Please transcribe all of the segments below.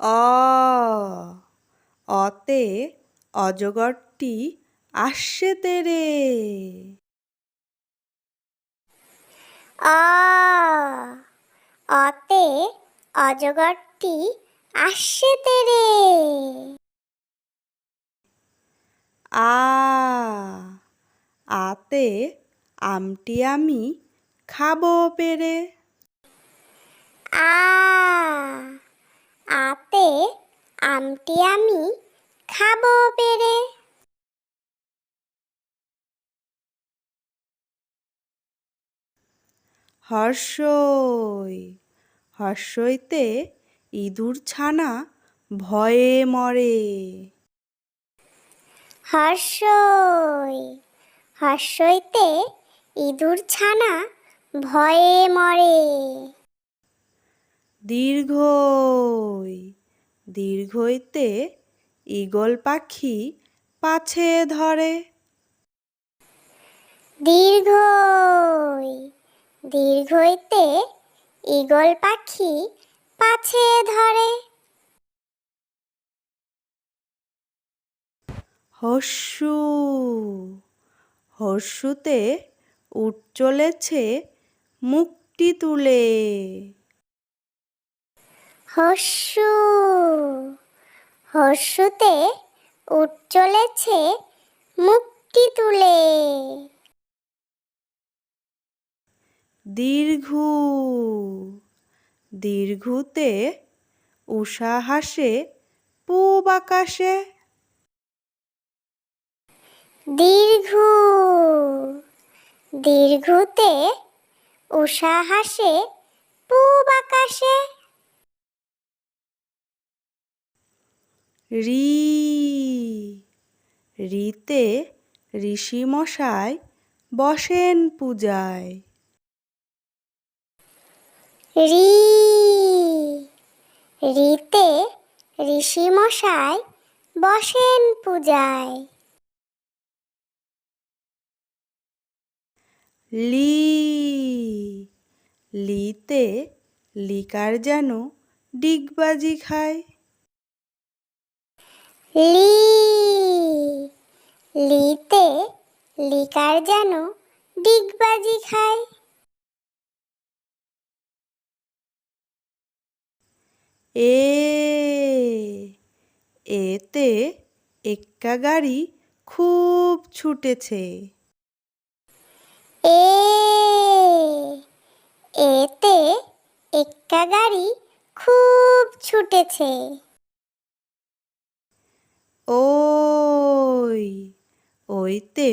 অ অতে অজগরটি আসছে তেরে। অ অতে অজগরটি আসছে তেরে। আ আতে আমটি আমি খাবো পেরে। আ আতে আমটি আমি খাবো পেরে। হর্ষই হর্ষইতে ইঁদুর ছানা ভয়ে মরে। হর্ষই হর্ষইতে ইঁদুর ছানা ভয়ে মরে। দীর্ঘই দীর্ঘইতে ঈগল পাখি পাছে ধরে। দীর্ঘই দীর্ঘইতে ঈগল পাখি পাছে ধরে। হর্ষু হর্ষুতে উট চলেছে মুখটি তুলে। হর্ষু হর্ষুতে উট চলেছে মুখটি তুলে। দীর্ঘু দীর্ঘুতে উষা হাসে পূব আকাশে। দীর্ঘু দীর্ঘুতে উষা হাসে পূব আকাশে। রি রিতে ঋষি মশাই বসেন পূজায়। রি রিতে ঋষি মশাই বসেন পূজায়। লি লিতে লিকার যেন ডিগবাজি খায়। লি লিতে লিকার যেন ডিগবাজি খায়। এ এতে এক্কা গাড়ি খুব ছুটেছে। এ এতে এক্কা গাড়ি খুব ছুটেছে। ওই ওইতে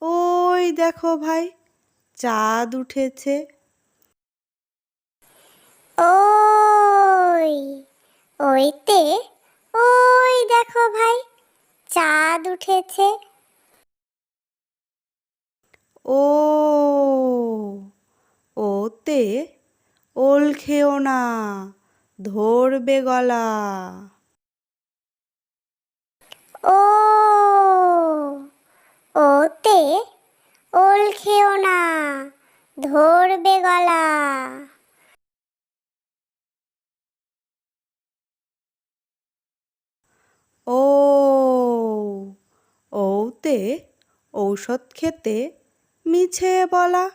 ওই দেখো ভাই চাঁদ উঠেছে। ওই ওইতে ওই দেখো ভাই চাঁদ উঠেছে। ও ওতে ওল খেও না ধরবে গলা। ও ওতে ওল খেও না ধরবে গলা। ও ওতে ঔষধ খেতে মিছে বলা।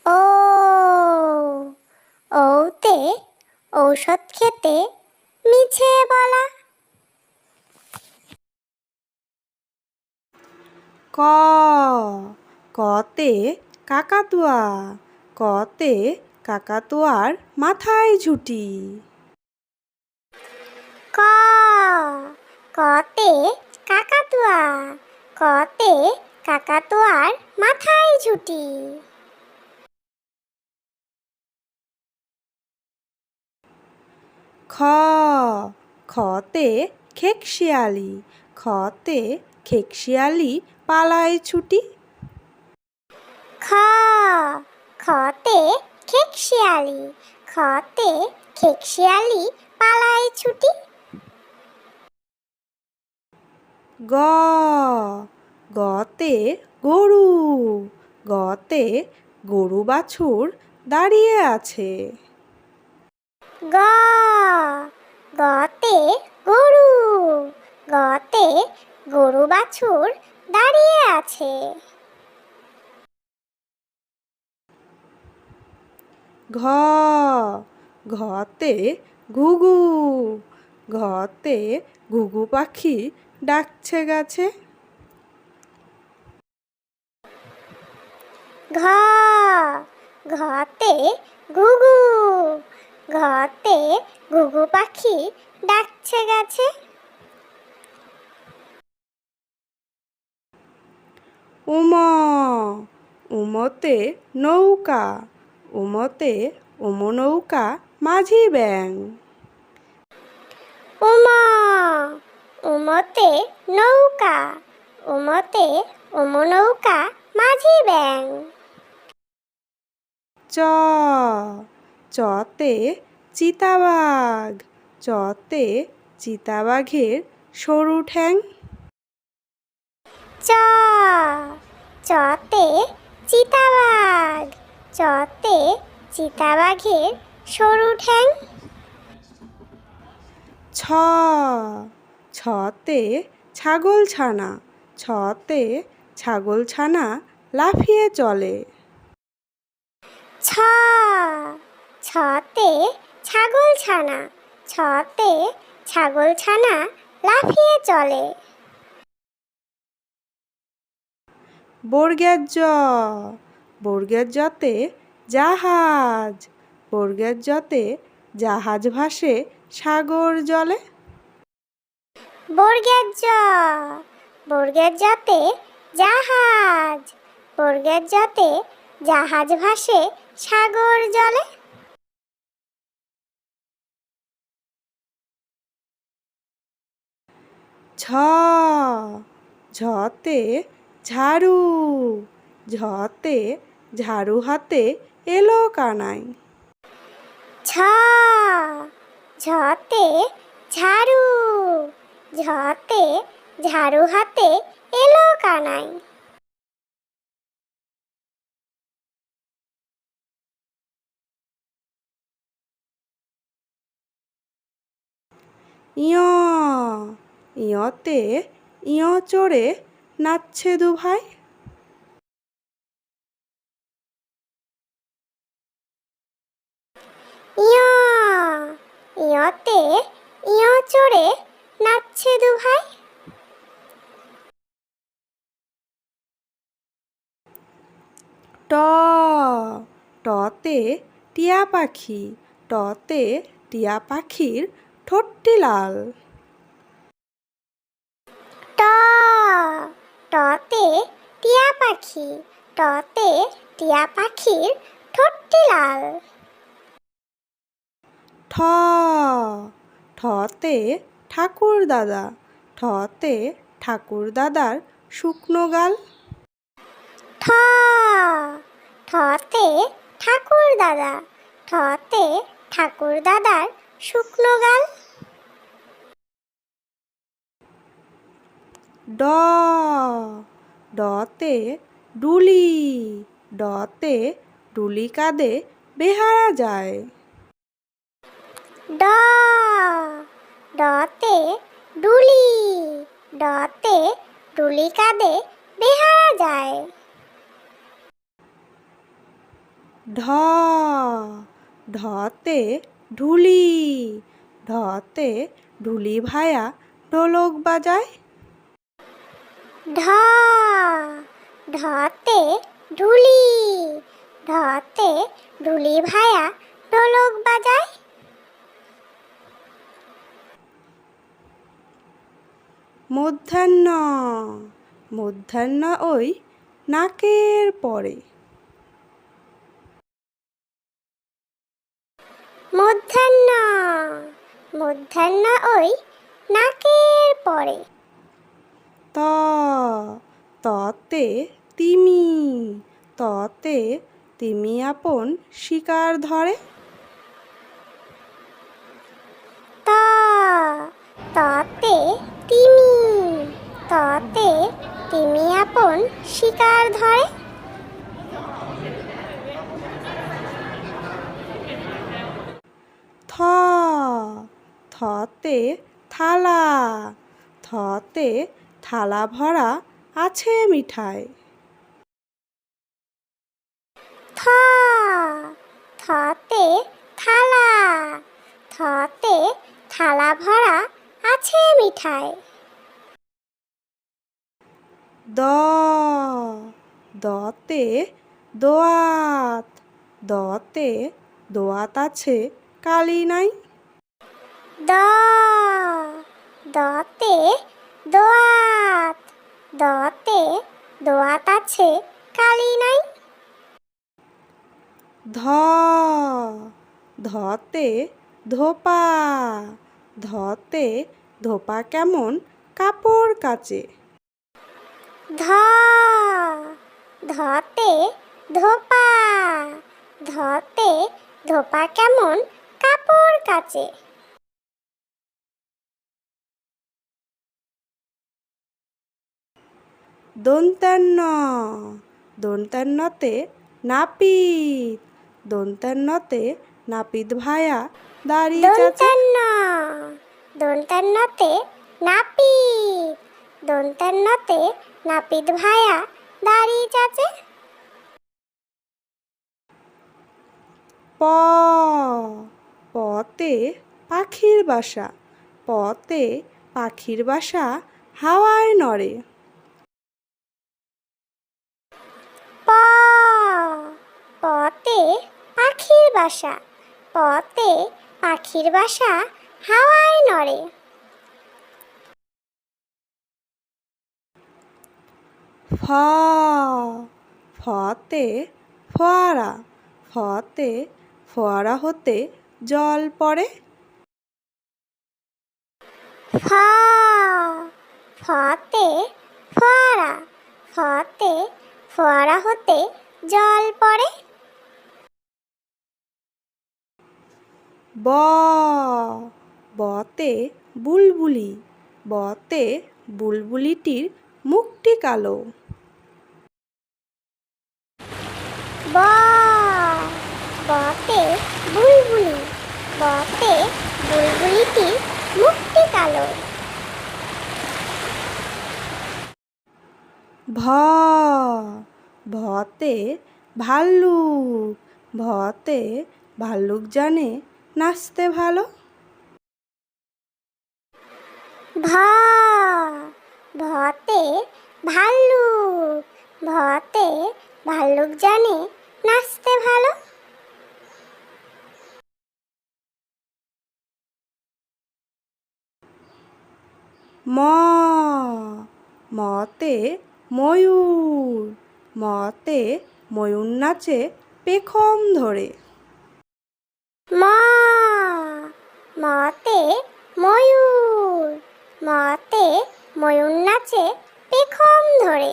ও ওতে ঔষধ খেতে মিছে বলা। ক কতে কাকাতুয়া কতে কাকাতুয়ার মাথায় ঝুঁটি। ক কতে কাকাতুয়া কতে কাকাতুয়ার মাথায় ঝুঁটি। খ খতে খেকশিয়ালি খতে খেকশিয়ালি পালায় ছুটি। খ খতে খেকশিয়ালি খতে খেকশিয়ালি পালায় ছুটি। গ গতে গরু গতে গরু বাছুর দাঁড়িয়ে আছে। গ গতে গরু, গতে গরু বাছুর দাঁড়িয়ে আছে। ঘ ঘতে ঘুঘু, ঘতে ঘুঘু পাখি ডাকছে গাছে। ঘ ঘতে ঘুঘু, ঘতে ঘুঘু পাখি ডাকছে গাছে। উম উমতে নৌকা, উমতে নৌকা মাঝি ব্যাং। উমা উমতে নৌকা, উমতে নৌকা মাঝি ব্যাং। চ চতে চিতাবাঘ, চতে চিতাবাঘের সরু ঠ্যাং। চ চতে চিতাবাঘ, চতে চিতাবাঘের সরু ঠ্যাং। ছ ছতে ছাগলছানা, ছতে ছাগলছানা লাফিয়ে চলে। ছ ছতে ছাগলছানা, ছতে ছাগলছানা লাফিয়ে চলে। বর্গের জ বর্গের জতে জাহাজ, বর্গের জতে জাহাজ ভাসে সাগর জলে। বর্গের জ বর্গের জতে জাহাজ, বর্গের জতে জাহাজ ভাসে সাগর জলে। ঝ ঝতে ঝাড়ু, ঝতে ঝাড়ু হাতে এলো কানাই। ঝ ঝতে ঝাড়ু, ঝতে ঝাড়ু হাতে এলো কানাই। ইয় ইয়তে ইয় চড়ে নাচছে দুভাই। ইয় ইয়তে ইয় চড়ে নাচছে দুভাই। ট টতে টিয়া পাখি, টতে টিয়া পাখির ঠোঁটটি লাল। ট টতে টিয়া পাখি, টতে টিয়া পাখির ঠোঁটটি লাল। ঠ ঠতে ঠাকুর দাদা, ঠতে ঠাকুর দাদার শুকনো গাল। ঠ ঠতে ঠাকুর দাদা, ঠতে ঠাকুর দাদার শুকনো গাল। ড ডতে ডুলি, ডতে ডুলি কাঁধে বেহারা যায়। ড ডতে ডুলি, ডতে ডুলি কাঁধে বেহারা যায়। ঢ ঢতে ঢুলি, ঢতে ঢুলি ভায়া ঢোলক বাজায়। ঢ ঢতে ঢুলি, ঢতে ঢুলি ভায়া ঢোলক বাজায়। মধ্যাহ্ন মধ্যাহ্ন ওই নাকের পরে। মধ্যাহ্ন মধ্যাহ্ন ওই নাকের পরে। ত ততে তিমি, ততে তিমি আপন শিকার ধরে। ত ততে তিমি, ততে তিমি আপন শিকার ধরে। থতে থালা, থতে থালা ভরা আছে মিঠাই। থ থতে থালা, থতে থালা ভরা আছে মিঠাই। দতে দোয়াত, দতে দোয়াত আছে কালি নাই। দতে দোয়াত, দতে দোয়াত আছে কালি নাই। ধতে ধোপা, ধতে ধোপা কেমন কাপড় কাচে। ধতে ধোপা, ধতে ধোপা কেমন কাপড় কাচে। দন্তান্ন, দন্তান্নতে নাপিত, দন্তান্নতে নাপিত ভায়া দাড়ি চাচে। দন্তান্নতে নাপিত, দন্তান্নতে নাপিত ভায়া দাড়ি চাচে। পতে পাখির বাসা, পতে পাখির বাসা হাওয়ায় নড়ে। পতে পাখির বাসা, পতে পাখির বাসা হাওয়ায় নড়ে। ফতে ফোয়ারা, ফতে ফোয়ারা হতে জল পড়ে। ফতে ফোয়ারা, ফতে ফোয়ারা হতে জল পড়ে। বতে বুলবুলি, বতে বুলবুলিটির মুখটি কালো। বতে বুলবুলি, বতে বুলবুলিটির মুখটি কালো। ভতে ভাল্লুক, ভতে ভাল্লুক জানে নাচতে ভালো। ভতে ভাল্লুক, ভতে ভাল্লুক জানে নাচতে ভালো। মতে ময়ূর, মতে ময়ূর নাচে পেখম ধরে। মতে ময়ূর, মতে ময়ূর নাচে পেখম ধরে।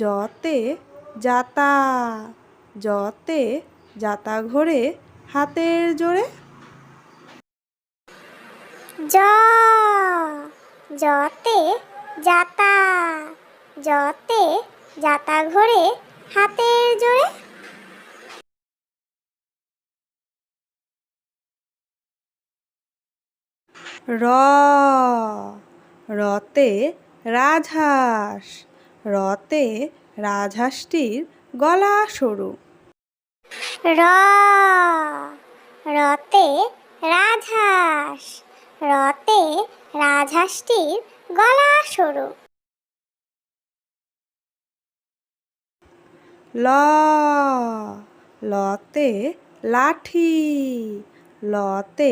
জতে যাতা, জতে যাতা ঘোরে হাতের জোরে। জতে যাতা, জতে যাতা ঘোরে হাতের জোরে। রতে রাজহাঁস, রতে রাজহাঁসটির গলা সরু। রতে রাজহাঁস, রতে রাজহাঁসটির গলা সরু। লতে লাঠি, লতে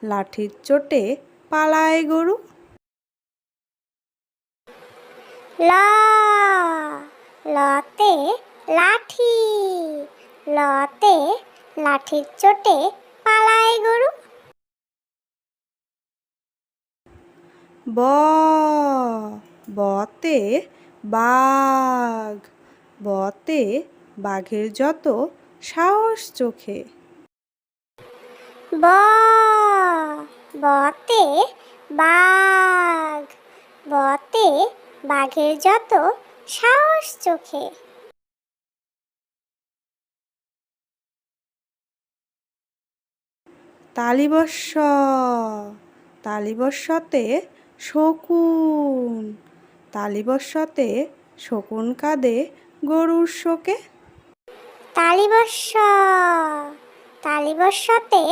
লাঠির চোটে পালায় গরু। লতে লাঠি, লতে লাঠির চোটে পালায় গরু। বতে বাঘ, বতে বাঘের যত সাহস চোখে। বতে বাঘ, বতে বাঘের যত সাহস চোখে। তালিবস্য তালিবস্যতে শকুন তালিবস্যতে শকুন কাঁদে গরুর শোকে। তালিবস্য তালিবস্যতে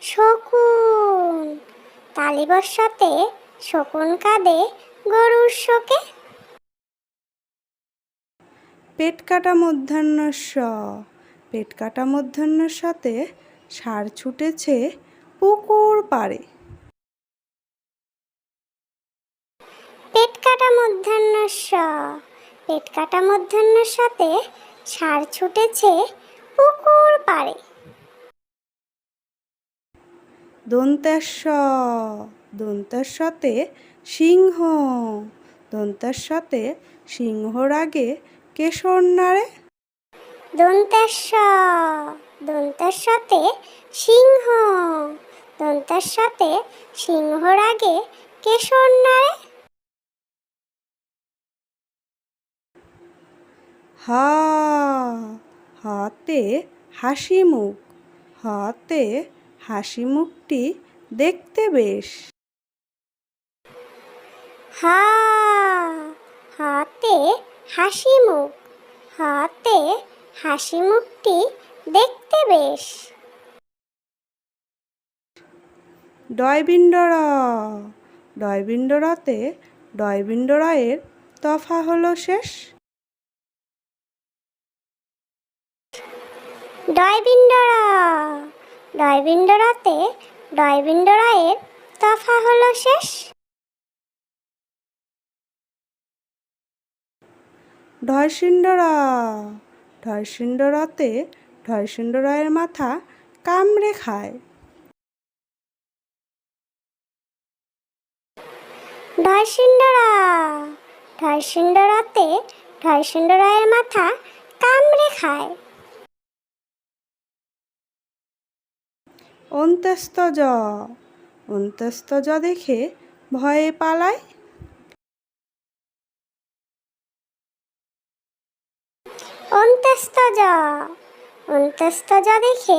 শকুন তালিবস্যতে শকুন কাঁদে গরুর শোকে। পেট কাটা মধ্যাহ্নস্য পেট কাটা মধ্যাহ্নস্যতে ষাঁড় ছুটেছে পুকুর পাড়ে। পেট কাটা মধ্যাহ্নস্য পেট কাটা মধ্যাহ্নস্যতে ষাঁড় ছুটেছে পুকুর পাড়ে। দন্তেশ্ব দন্তেশ্বতে সিংহ দন্তেশ্বতে সিংহর আগে কেশর নাড়ে। দন্তেশ্ব দন্তেশ্বতে সিংহ দন্তেশ্বতে সিংহর আগে কেশর নাড়ে। হা হাতে হাসি মুখ হাতে হাসি মুখটি দেখতে বেশ। হা হাতে হাসি মুখ হাতে হাসি মুখটি দেখতে বেশ। ডয়বিন্ডর ডয়বিন্ডরতে ডয়বিন্ডরায়ের তফা হলো শেষ। ডয়বিন্ডরা ডয়বিন্ডরাতে ডয়বিন্ডরায়ের তফা হলো শেষ। ঢয়সিন্ডরা ঢয়সিন্ডরাতে ঢয়সিন্ডরায়ের মাথা কামড়ে খায়। ঢয়সিন্ডরা ঢয়সিন্ডরাতে ঢয়সিন্ডরায়ের মাথা কামড়ে খায়। অন্ত্যস্তজ অন্ত্যস্তজ দেখে ভয়ে পালায়। অন্ত্যস্তজ অন্ত্যস্তজ দেখে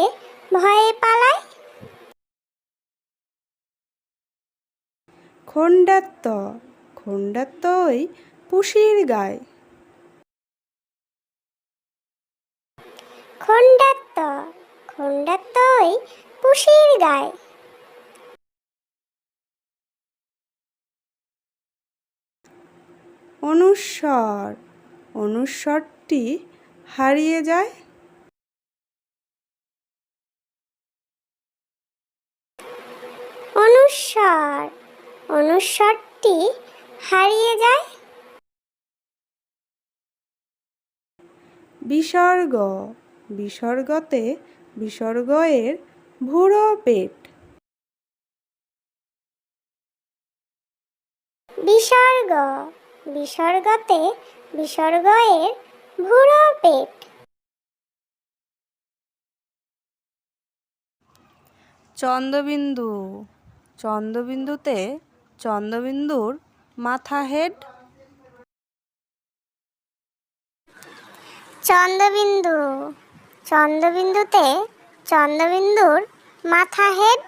ভয়ে পালায়। খণ্ডাত্ত খণ্ডাত্ত ওই পুষির গায়। খণ্ডাত্ত খণ্ডাত্ত ওই পুষির গায়। অনুস্বর অনুস্বরটি হারিয়ে যায়। অনুস্বর অনুস্বরটি হারিয়ে যায়। বিসর্গ বিসর্গতে বিসর্গের ভুরো পেট। বিসর্গ বিসর্গতে বিসর্গের ভুরো পেট। চন্দ্রবিন্দু চন্দ্রবিন্দুতে চন্দ্রবিন্দুর মাথা হেড। চন্দ্রবিন্দু চন্দ্রবিন্দুতে চন্দ্রবিন্দুর মাথা হেড।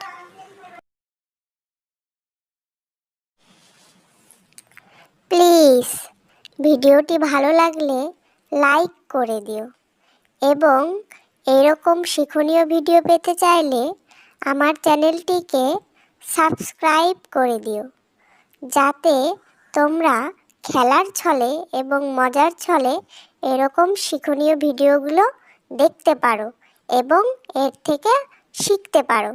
প্লিজ ভিডিওটি ভালো লাগলে লাইক করে দিও এবং এরকম শিক্ষণীয় ভিডিও পেতে চাইলে আমার চ্যানেলটিকে সাবস্ক্রাইব করে দিও, যাতে তোমরা খেলার ছলে এবং মজার ছলে এরকম শিক্ষণীয় ভিডিওগুলো দেখতে পারো এবং এর থেকে শিখতে পারো।